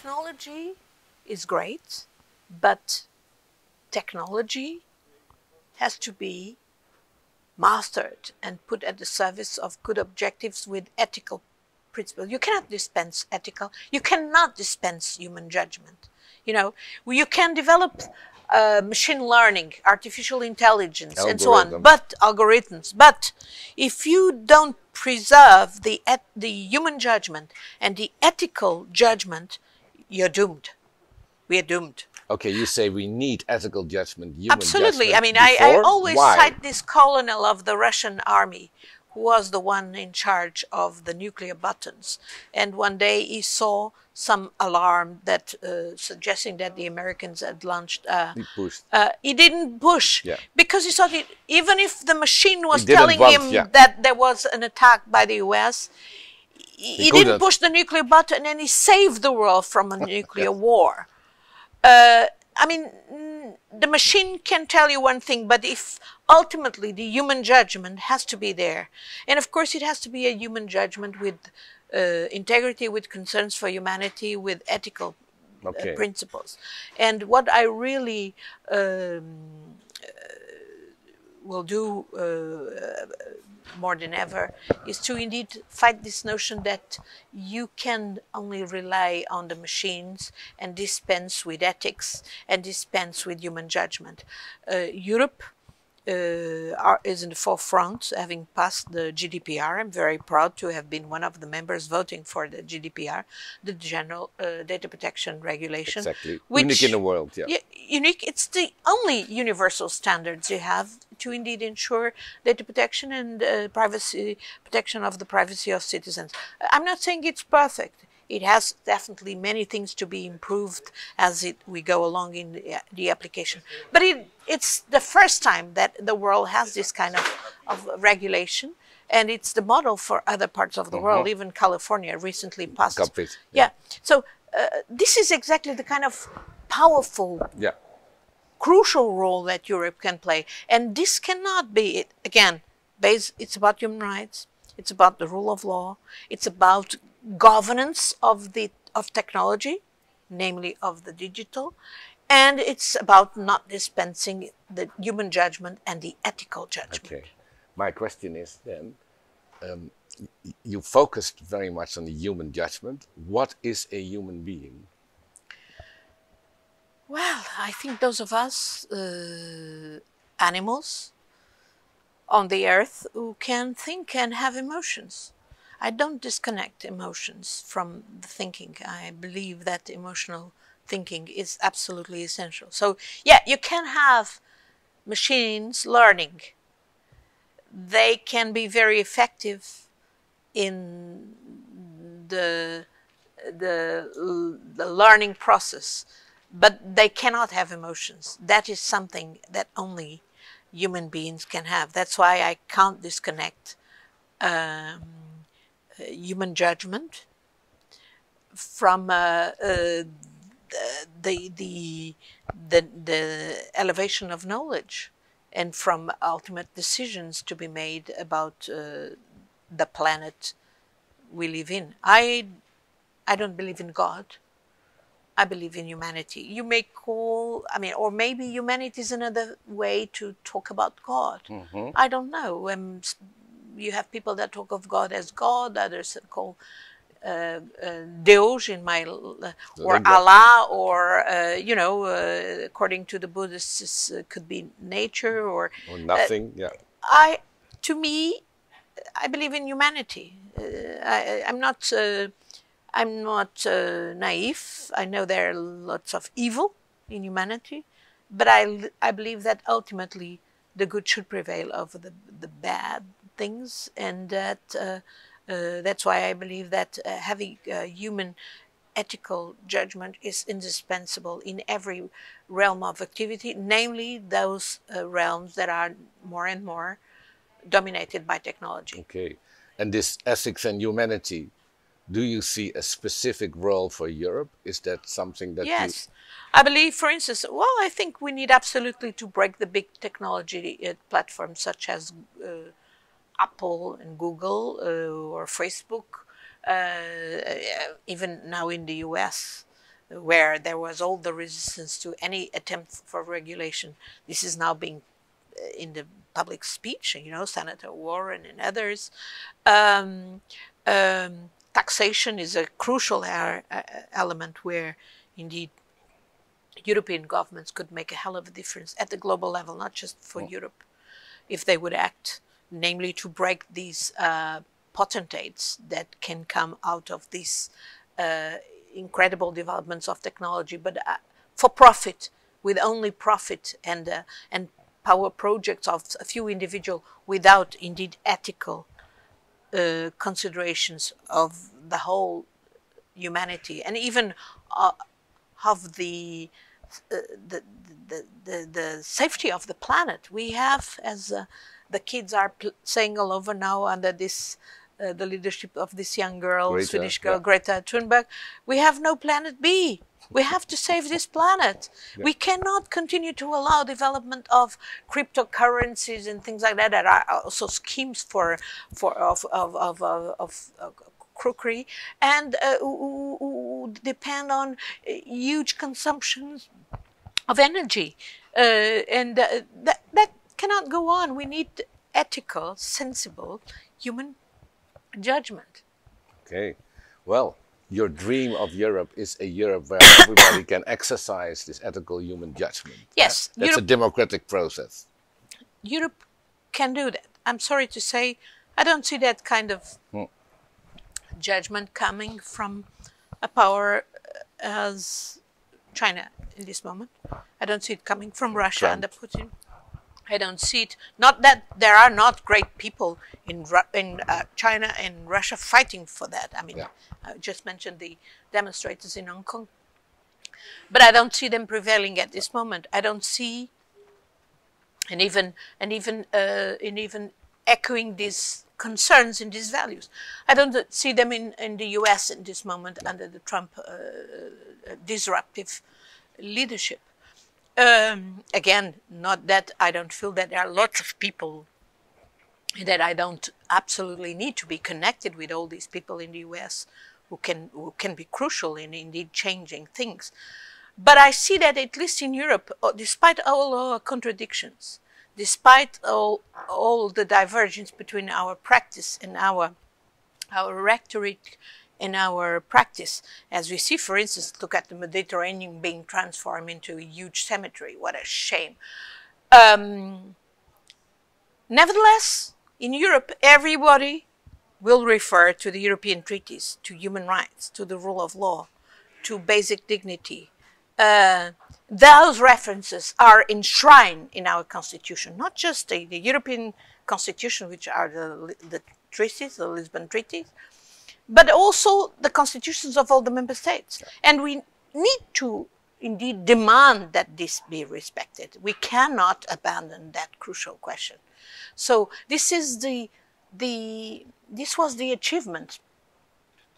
technology is great, but technology has to be mastered and put at the service of good objectives with ethical principles. You cannot dispense you cannot dispense human judgment. You know, you can develop machine learning, artificial intelligence, and so on, but algorithms. But if you don't preserve the human judgment and the ethical judgment, you're doomed. We are doomed. Okay, you say we need ethical judgment, human Absolutely. judgment. I mean, I always Why? cite this colonel of the Russian army, who was the one in charge of the nuclear buttons. And one day he saw some alarm that suggesting that the Americans had launched. He pushed. He didn't push because he thought even if the machine was telling him that there was an attack by the US, he didn't push the nuclear button, and he saved the world from a nuclear war. I mean, the machine can tell you one thing, but if ultimately the human judgment has to be there, and of course it has to be a human judgment with integrity, with concerns for humanity, with ethical principles. And what I really will do more than ever is to indeed fight this notion that you can only rely on the machines and dispense with ethics and dispense with human judgment. Europe is in the forefront, having passed the GDPR. I'm very proud to have been one of the members voting for the GDPR, the General Data Protection Regulation. Exactly. Unique in the world, unique. It's the only universal standards you have to indeed ensure data protection and privacy protection of the privacy of citizens. I'm not saying it's perfect. It has definitely many things to be improved as we go along in the application. But it's the first time that the world has this kind of regulation, and it's the model for other parts of the world. Even California recently passed. So this is exactly the kind of powerful, crucial role that Europe can play. And this cannot be, again, it's about human rights, it's about the rule of law, it's about governance of technology, namely of the digital, and it's about not dispensing the human judgment and the ethical judgment. Okay. My question is then, you focused very much on the human judgment. What is a human being? Well, I think those of us, animals on the earth, who can think and have emotions. I don't disconnect emotions from the thinking. I believe that emotional thinking is absolutely essential. So, yeah, you can have machines learning. They can be very effective in the learning process, but they cannot have emotions. That is something that only human beings can have. That's why I can't disconnect human judgment from the elevation of knowledge and from ultimate decisions to be made about the planet we live in. I don't believe in God. I believe in humanity. You may call, or maybe humanity is another way to talk about God. I don't know. You have people that talk of God as God, others call Deus in or Allah, or according to the Buddhists, could be nature or nothing. To me, I believe in humanity. I'm not naive. I know there are lots of evil in humanity, but I believe that ultimately the good should prevail over the bad things, and that that's why I believe that having human ethical judgment is indispensable in every realm of activity, namely those realms that are more and more dominated by technology. Okay, and this ethics and humanity, do you see a specific role for Europe? Is that something that Yes. I believe, for instance, I think we need absolutely to break the big technology platforms such as Apple and Google or Facebook, even now in the US, where there was all the resistance to any attempt for regulation. This is now being in the public speech, you know, Senator Warren and others. Taxation is a crucial element where indeed European governments could make a hell of a difference at the global level, not just for Europe, if they would act, namely to break these potentates that can come out of these incredible developments of technology, but for profit, with only profit and power projects of a few individuals, without indeed ethical considerations of the whole humanity, and even of the safety of the planet. We have, as the kids are saying all over now under this the leadership of this young girl, Swedish girl, Greta Thunberg, we have no planet B. We have to save this planet. Yeah. We cannot continue to allow development of cryptocurrencies and things like that that are also schemes of crookery and who depend on huge consumptions of energy. That cannot go on. We need ethical, sensible human judgment. Okay. Well, your dream of Europe is a Europe where everybody can exercise this ethical human judgment. Yes. That's Europe, a democratic process. Europe can do that. I'm sorry to say, I don't see that kind of judgment coming from a power as China in this moment. I don't see it coming from Russia under Putin. I don't see it. Not that there are not great people in China and Russia fighting for that. I mean, I just mentioned the demonstrators in Hong Kong. But I don't see them prevailing at this moment. I don't see, and even echoing these concerns and these values. I don't see them in the US in this moment under the Trump disruptive leadership. Again, not that I don't feel that there are lots of people that I don't absolutely need to be connected with all these people in the US who can be crucial in indeed changing things. But I see that at least in Europe, despite all our contradictions, despite all the divergence between our practice and our rhetoric and our practice, as we see, for instance, look at the Mediterranean being transformed into a huge cemetery. What a shame. Nevertheless, in Europe, everybody will refer to the European treaties, to human rights, to the rule of law, to basic dignity. Those references are enshrined in our constitution, not just the European constitution, which are the treaties, the Lisbon treaties, but also the constitutions of all the member states. And we need to indeed demand that this be respected. We cannot abandon that crucial question. So this is this was the achievement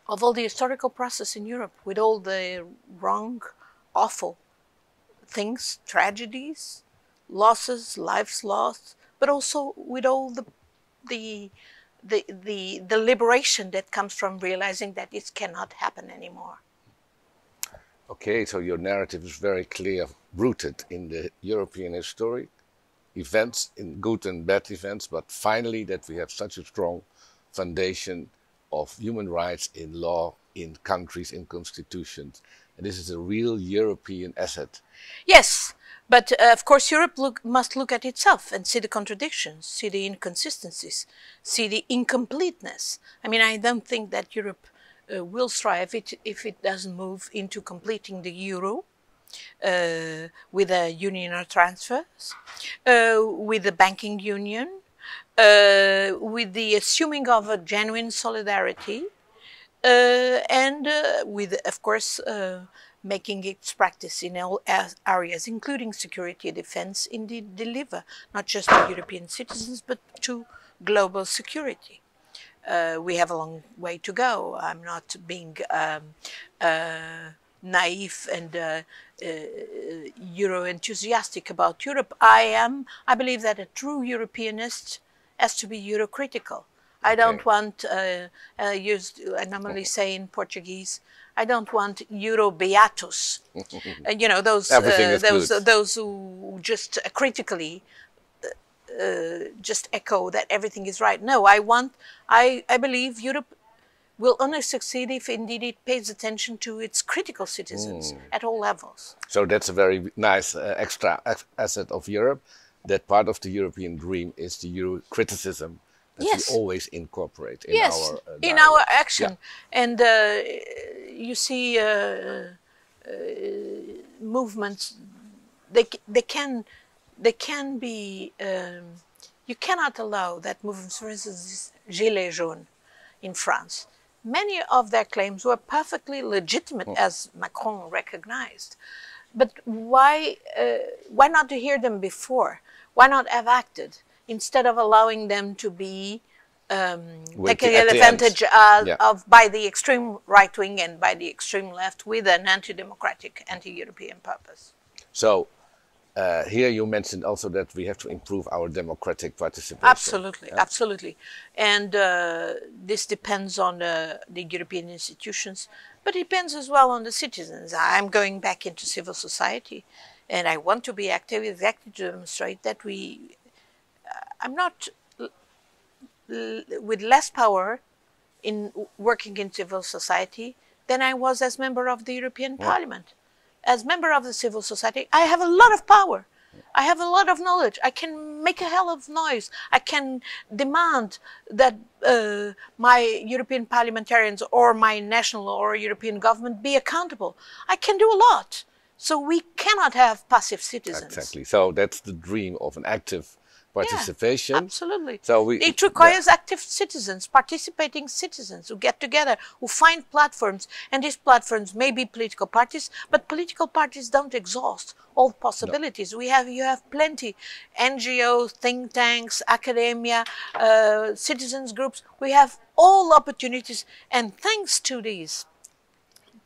of all the historical process in Europe, with all the wrong, awful things, tragedies, losses, lives lost, but also with all the liberation that comes from realizing that it cannot happen anymore. Okay, so your narrative is very clear, rooted in the European history, events, in good and bad events, but finally that we have such a strong foundation of human rights in law, in countries, in constitutions. And this is a real European asset. Yes, but of course Europe must look at itself and see the contradictions, see the inconsistencies, see the incompleteness. I mean, I don't think that Europe will thrive if it doesn't move into completing the euro with a union of transfers, with the banking union, with the assuming of a genuine solidarity, and with, of course, making its practice in all areas, including security and defense, indeed deliver, not just to European citizens, but to global security. We have a long way to go. I'm not being naive and Euro-enthusiastic about Europe. I believe that a true Europeanist has to be Euro-critical. I don't want, I normally say in Portuguese, I don't want Euro beatus. You know, Everything is good. those who just critically just echo that everything is right. No, I believe Europe will only succeed if indeed it pays attention to its critical citizens at all levels. So that's a very nice extra asset of Europe. That part of the European dream is the Euro criticism that Yes. we always incorporate in Yes, our in our dialogues. action. Yeah. And you see movements, they can be, you cannot allow that movements, for instance, Gilets jaunes in France. Many of their claims were perfectly legitimate, as Macron recognized. But why not to hear them before? Why not have acted instead of allowing them to be taken advantage of by the extreme right wing and by the extreme left with an anti-democratic, anti-European purpose? So here you mentioned also that we have to improve our democratic participation. Absolutely, yeah? Absolutely. And this depends on the European institutions, but it depends as well on the citizens. I'm going back into civil society, and I want to be active exactly to demonstrate that I'm not with less power in working in civil society than I was as member of the European Parliament. As member of the civil society, I have a lot of power. I have a lot of knowledge. I can make a hell of noise. I can demand that my European parliamentarians or my national or European government be accountable. I can do a lot. So we cannot have passive citizens. Exactly. So that's the dream of an active participation. Yeah, absolutely. So it requires active citizens, participating citizens who get together, who find platforms, and these platforms may be political parties, but political parties don't exhaust all possibilities. No. You have plenty, NGOs, think tanks, academia, citizens groups. We have all opportunities, and thanks to these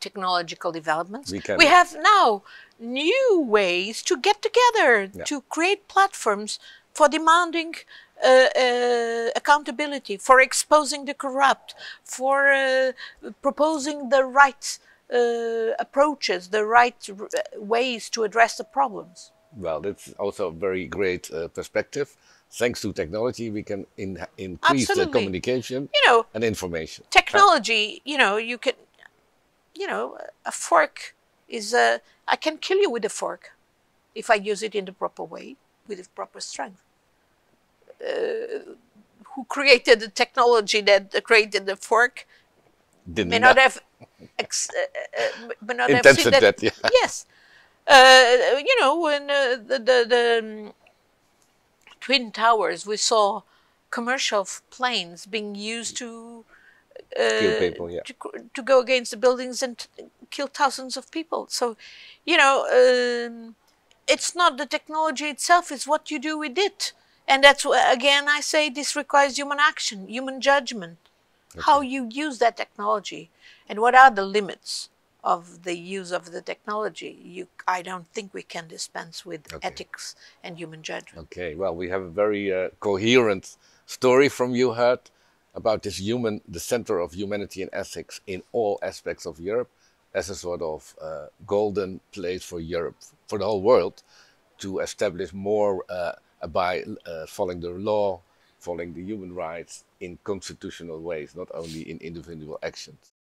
technological developments, we have now new ways to get together, to create platforms for demanding accountability, for exposing the corrupt, for proposing the right approaches, the right ways to address the problems. Well, that's also a very great perspective. Thanks to technology, we can increase the communication and information. Technology, you can, a fork is I can kill you with a fork if I use it in the proper way, with the proper strength. Who created the technology that created the fork may not have seen that. Yes. When the Twin Towers, we saw commercial planes being used to kill people, to go against the buildings and kill thousands of people. So, it's not the technology itself, it's what you do with it. And that's, again, I say this requires human action, human judgment. Okay. How you use that technology and what are the limits of the use of the technology. I don't think we can dispense with ethics and human judgment. Okay, well, we have a very coherent story from you, Hert, about this the center of humanity and ethics in all aspects of Europe as a sort of golden place for Europe, for the whole world, to establish more by following the law, following the human rights in constitutional ways, not only in individual actions.